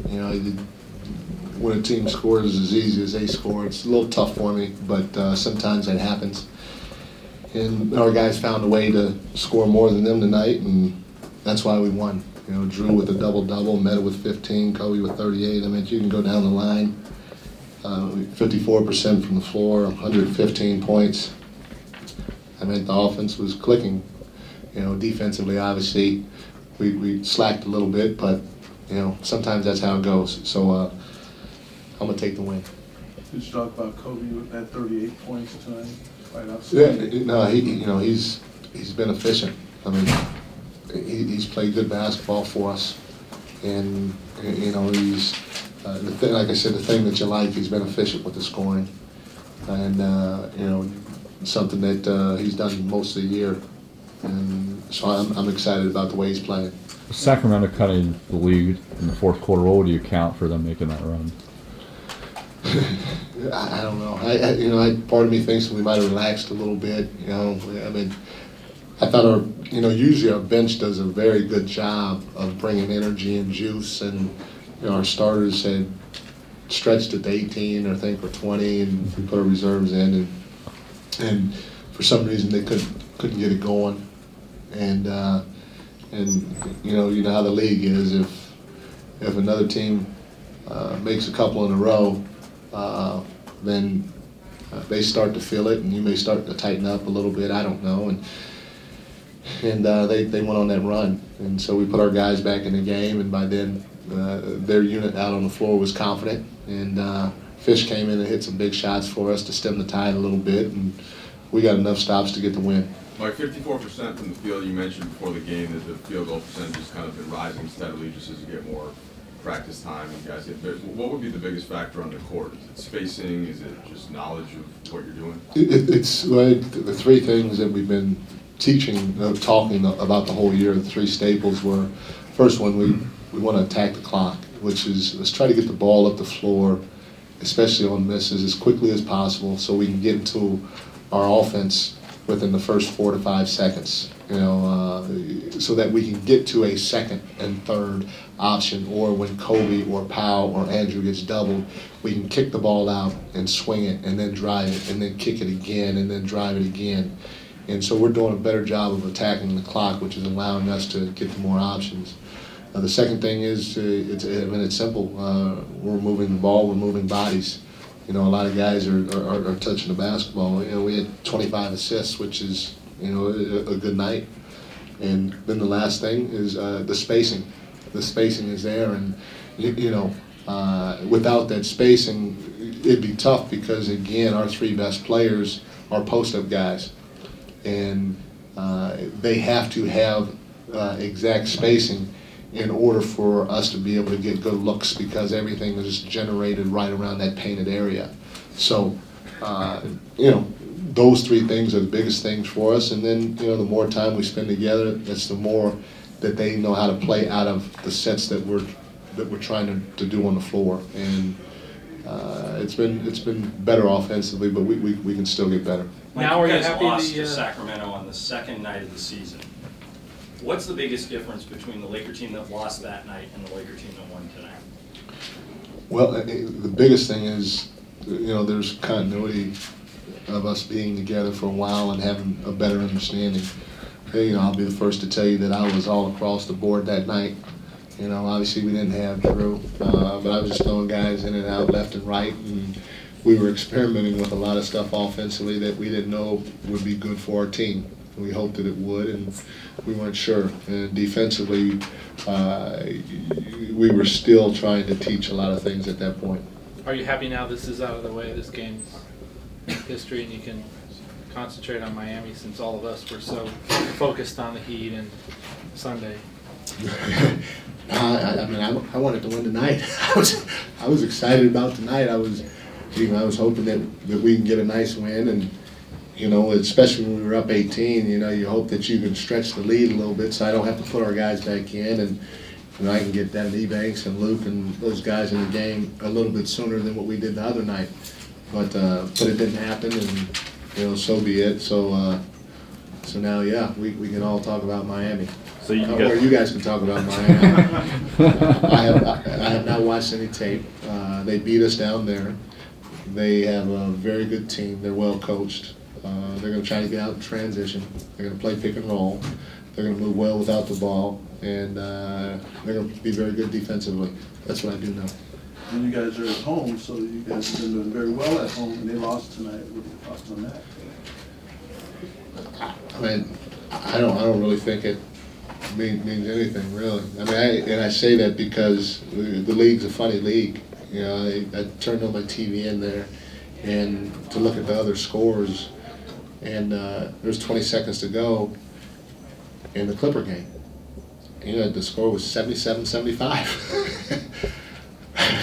You know, when a team scores as easy as they score, it's a little tough for me, but sometimes that happens. And our guys found a way to score more than them tonight, and that's why we won. You know, Drew with a double-double, Meta with 15, Kobe with 38. I mean, you can go down the line. 54% from the floor, 115 points. I mean, the offense was clicking. You know, defensively, obviously, we slacked a little bit, but, you know, sometimes that's how it goes. So I'm going to take the win. Did you talk about Kobe with that 38 points tonight? Right outside? Yeah, no, he's been efficient. I mean, he's played good basketball for us, and you know he's like I said, the thing that you like, he's been efficient with the scoring, and you know something that he's done most of the year, and so I'm excited about the way he's playing. Sacramento cutting the lead in the fourth quarter. What would you count for them making that run? I don't know. Part of me thinks we might have relaxed a little bit. You know, I mean, I thought usually our bench does a very good job of bringing energy and juice, and you know, our starters had stretched it to 18, I think, or 20, and we put our reserves in, and for some reason they couldn't get it going, and you know how the league is. If another team makes a couple in a row, then they start to feel it, and you may start to tighten up a little bit. I don't know, and they went on that run, and so we put our guys back in the game, and by then their unit out on the floor was confident, and Fish came in and hit some big shots for us to stem the tide a little bit, and we got enough stops to get the win. Like 54% from the field, you mentioned before the game that the field goal percentage has kind of been rising steadily just as you get more practice time and guys get bit. What would be the biggest factor on the court? Is it spacing? Is it just knowledge of what you're doing? It's like the three things that we've been talking about the whole year. The three staples were, first one, we want to attack the clock, which is let's try to get the ball up the floor, especially on misses, as quickly as possible so we can get into our offense within the first 4 to 5 seconds, you know, so that we can get to a second and third option, or when Kobe or Powell or Andrew gets doubled, we can kick the ball out and swing it and then drive it and then kick it again and then drive it again. And so we're doing a better job of attacking the clock, which is allowing us to get to more options. The second thing is, it's simple. We're moving the ball, we're moving bodies. You know, a lot of guys are touching the basketball. You know, we had 25 assists, which is, you know, a good night. And then the last thing is the spacing. The spacing is there, and you know, without that spacing, it'd be tough because again, our three best players are post-up guys, and they have to have exact spacing in order for us to be able to get good looks, because everything is generated right around that painted area. So, you know, those three things are the biggest things for us, and then, you know, the more time we spend together, that's the more that they know how to play out of the sets that we're trying to do on the floor. And it's been better offensively, but we can still get better. Now you guys lost to Sacramento on the second night of the season. What's the biggest difference between the Laker team that lost that night and the Laker team that won tonight? Well, the biggest thing is, you know, there's continuity of us being together for a while and having a better understanding. You know, I'll be the first to tell you that I was all across the board that night. You know, obviously we didn't have Drew, but I was just throwing guys in and out, left and right, and we were experimenting with a lot of stuff offensively that we didn't know would be good for our team. We hoped that it would, and we weren't sure. And defensively, we were still trying to teach a lot of things at that point. Are you happy now this is out of the way, this game's history, and you can concentrate on Miami, since all of us were so focused on the Heat and Sunday? I mean, I wanted to win tonight. I was excited about tonight. I was hoping that we can get a nice win, and you know, especially when we were up 18, you know, you hope that you can stretch the lead a little bit so I don't have to put our guys back in, and you know, I can get Devin Ebanks and Luke and those guys in the game a little bit sooner than what we did the other night. But it didn't happen, and you know, so be it. So So now, yeah, we can all talk about Miami. So you Or guys, you guys can talk about Miami. I have not watched any tape. They beat us down there. They have a very good team. They're well coached. They're going to try to get out in transition. They're going to play pick and roll. They're going to move well without the ball, and they're going to be very good defensively. That's what I do know. And you guys are at home, so you guys have been doing very well at home, and they lost tonight. What are your thoughts on that? I mean, I don't really think it means anything, really. I mean, I say that because the league's a funny league. You know, I turned on my TV in there, and to look at the other scores, and there's 20 seconds to go in the Clipper game. You know, the score was 77-75.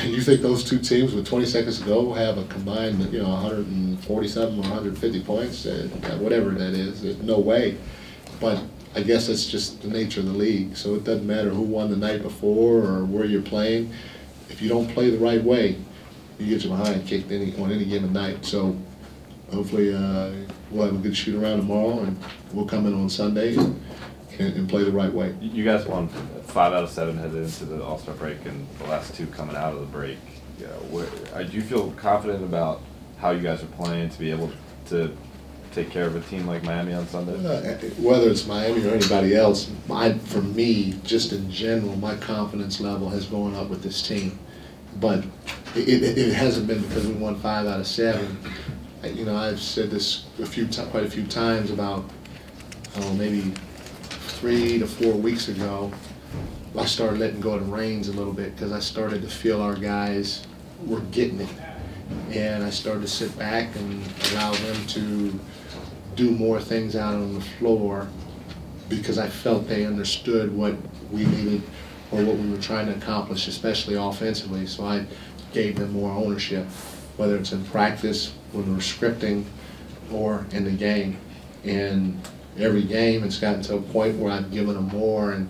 You think those two teams with 20 seconds to go have a combined, 147 or 150 points? Whatever that is, no way. But I guess that's just the nature of the league. So it doesn't matter who won the night before or where you're playing. If you don't play the right way, you get your behind kicked on any given night. So hopefully we'll have a good shoot around tomorrow, and we'll come in on Sunday and play the right way. you guys won 5 out of 7 headed into the All-Star break, and the last 2 coming out of the break. Do you feel confident about how you guys are playing to be able to take care of a team like Miami on Sunday? Whether it's Miami or anybody else, for me, just in general, my confidence level has gone up with this team. But it hasn't been because we won 5 out of 7. I've said this quite a few times about, maybe 3 to 4 weeks ago, I started letting go of the reins a little bit because I started to feel our guys were getting it. And I started to sit back and allow them to do more things out on the floor because I felt they understood what we needed or what we were trying to accomplish, especially offensively. So I gave them more ownership, whether it's in practice, when we're scripting, or in the game. And every game it's gotten to a point where I've given them more, and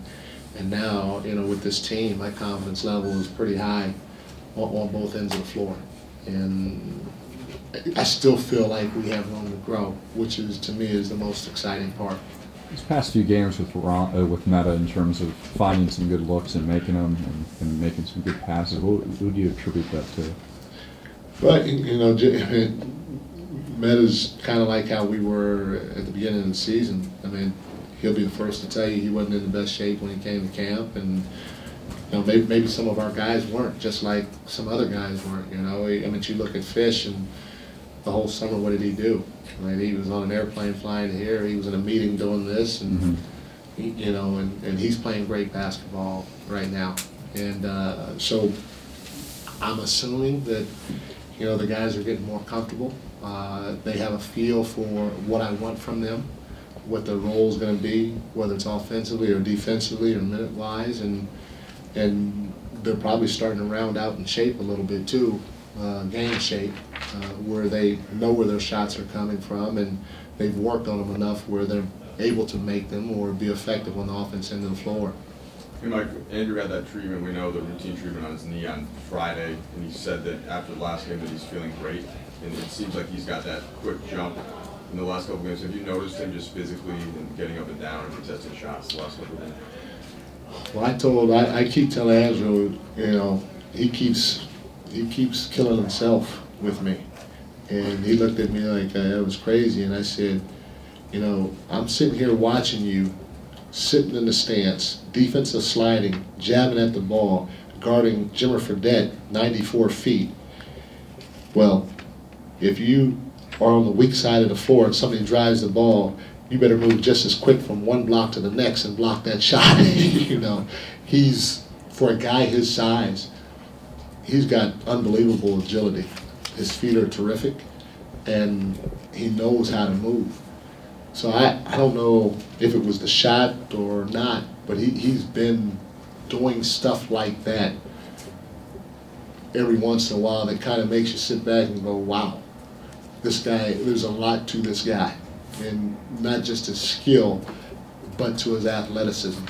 now, with this team, my confidence level is pretty high on both ends of the floor. And I still feel like we have room to grow, which is, to me, is the most exciting part. These past few games with Meta, in terms of finding some good looks and making them and making some good passes, who do you attribute that to? But Meta's kind of like how we were at the beginning of the season. I mean, he'll be the first to tell you he wasn't in the best shape when he came to camp, and maybe some of our guys weren't, just like some other guys weren't. You look at Fish, and the whole summer, what did he do? I mean, he was on an airplane flying to here. He was in a meeting doing this, and and he's playing great basketball right now. And so I'm assuming that the guys are getting more comfortable. They have a feel for what I want from them, what their role is going to be, whether it's offensively or defensively or minute-wise, and they're probably starting to round out in shape a little bit too, game shape, where they know where their shots are coming from, and they've worked on them enough where they're able to make them or be effective on the offense end of the floor. Hey Mike, Andrew had that treatment, we know the routine treatment on his knee on Friday, and he said that after the last game that he's feeling great, and it seems like he's got that quick jump in the last couple games. Have you noticed him just physically and getting up and down and contesting shots the last couple games? Well, I keep telling Andrew, he keeps killing himself with me. And he looked at me like that was crazy, and I said, I'm sitting here watching you, sitting in the stance, defensive sliding, jabbing at the ball, guarding Jimmer Fredette 94 feet. Well, if you are on the weak side of the floor and somebody drives the ball, you better move just as quick from one block to the next and block that shot. He's, for a guy his size, he's got unbelievable agility. His feet are terrific, and he knows how to move. So I don't know if it was the shot or not, but he's been doing stuff like that every once in a while that kind of makes you sit back and go, wow, this guy, there's a lot to this guy. And not just his skill, but to his athleticism.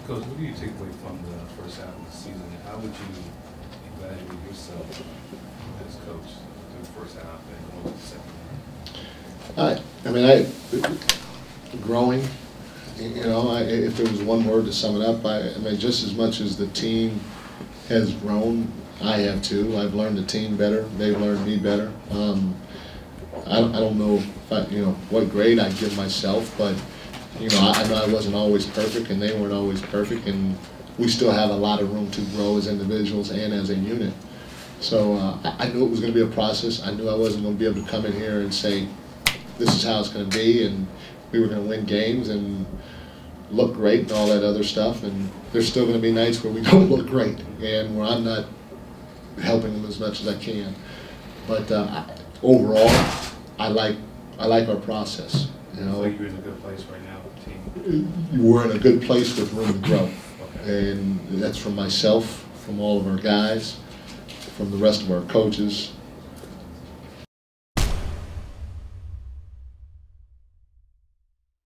Coach, what do you take away from the first half of the season? How would you evaluate yourself as coach through the first half and going to the second Growing, you know, if there was one word to sum it up, I mean, just as much as the team has grown, I have too. I've learned the team better, they've learned me better. I don't know if I, you know, what grade I'd give myself, but, you know, I know I wasn't always perfect and they weren't always perfect, and we still have a lot of room to grow as individuals and as a unit. So I knew it was going to be a process. I knew I wasn't going to be able to come in here and say, this is how it's going to be, and we were going to win games and look great and all that other stuff. And there's still going to be nights where we don't look great and where I'm not helping them as much as I can. But overall, I like our process. You I know, think you're in a good place right now, team. we're in a good place with room to grow, and that's from myself, from all of our guys, from the rest of our coaches,